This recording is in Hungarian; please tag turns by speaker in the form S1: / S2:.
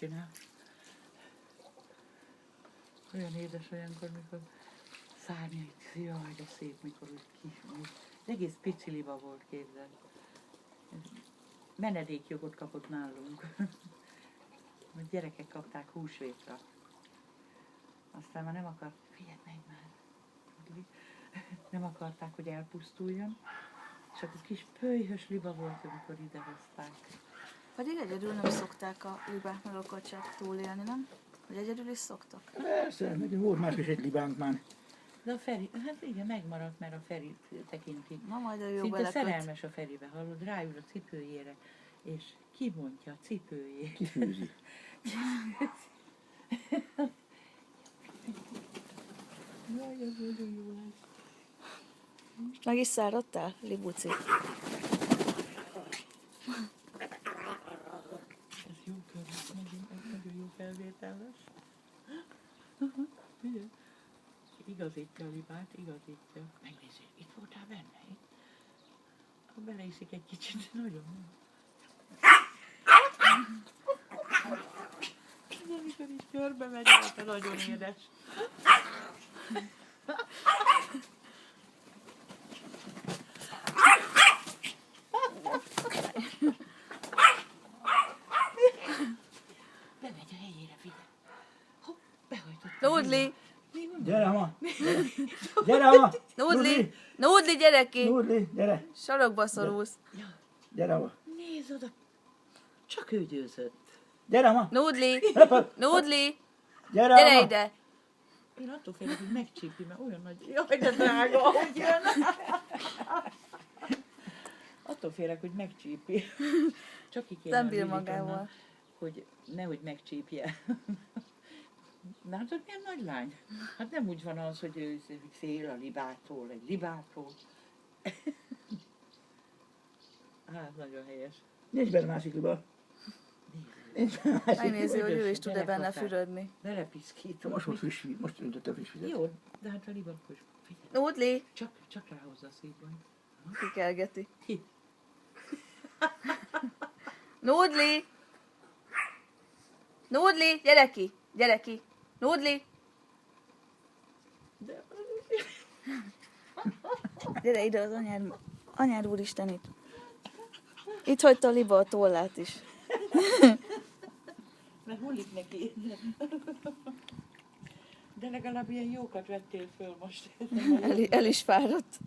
S1: csinál. Olyan édes olyankor, mikor szárnyait, jaj, de szép, mikor úgy kis, egész pici liba volt, képzeld. Menedékjogot kapott nálunk. A gyerekek kapták húsvétra. Aztán már nem akart, figyelj meg már, nem akarták, hogy elpusztuljon. És akkor kis pölyhös liba volt, amikor idehozták.
S2: Pedig egyedül nem szokták a libák meg a kacsák túlélni, nem? Vagy egyedül is szoktak?
S3: Persze, nekünk volt más is egy libánk már.
S1: De a Feri, hát igen, megmaradt, mert a Ferit tekinti.
S2: Na majd a jó
S1: Szinte
S2: beleköt.
S1: szerelmes a Feribe, hallod, ráül a cipőjére, és kibontja a cipőjét.
S3: Kifűzi.
S1: Jaj, ez nagyon jó lesz.
S2: Meg is száradtál, Libuci?
S1: Ez jó követ, nagyon jó felvétel lesz. Figyelj. Igazítja a libát, igazítja. Megnézzük, itt voltál benne? Ha beleiszik egy kicsit, nagyon jó. Amikor is körbe megy, az nagyon édes. Bemegy a helyére, figyelj. Hopp, behajtott.
S2: Nódli!
S3: Gyere, ma! Gyere, ma!
S2: Nódli! Nódli, gyere ki!
S3: Nódli, gyere!
S2: Sarokba szorulsz.
S3: Gyere, ma!
S1: Nézd oda! Csak ő győzött.
S3: Gyere, ma!
S2: Nódli!
S3: Höpöp!
S2: Nódli!
S3: Gyere,
S2: Gyere
S3: ma!
S2: ide!
S1: Én attól félek, hogy megcsípi, mert olyan nagy... Jaj, de drága, hogy jön! Attól félek, hogy megcsípi. Csak ki kéne
S2: Nem
S1: a
S2: bír
S1: Lillit
S2: magával.
S1: onnan, hogy nehogy megcsípje. Látod, milyen nagy lány? Hát nem úgy van az, hogy ő fél a libától, egy libától. Hát, nagyon helyes.
S3: Nincs benne másik liba. Nincs benne másik.
S2: Megnézi, hogy ő is tud-e benne
S1: Gyerekapás.
S2: fürödni.
S1: Belepiszkítom.
S3: Most volt friss, most öntötte a friss vizet.
S1: Jó, de hát a libakos. Figyelj,
S2: Nódli!
S1: csak ráhozza a szívban.
S2: Kikelgeti.
S1: Ki?
S2: Nódli! Nódli! Gyere ki! Gyere ki! Nódli!
S1: De...
S2: Gyere ide az anyád úristen itt. Itt hagyta a liba a tollát is.
S1: Mert hullik neki. De legalább ilyen jókat vettél föl most.
S2: El is fáradt.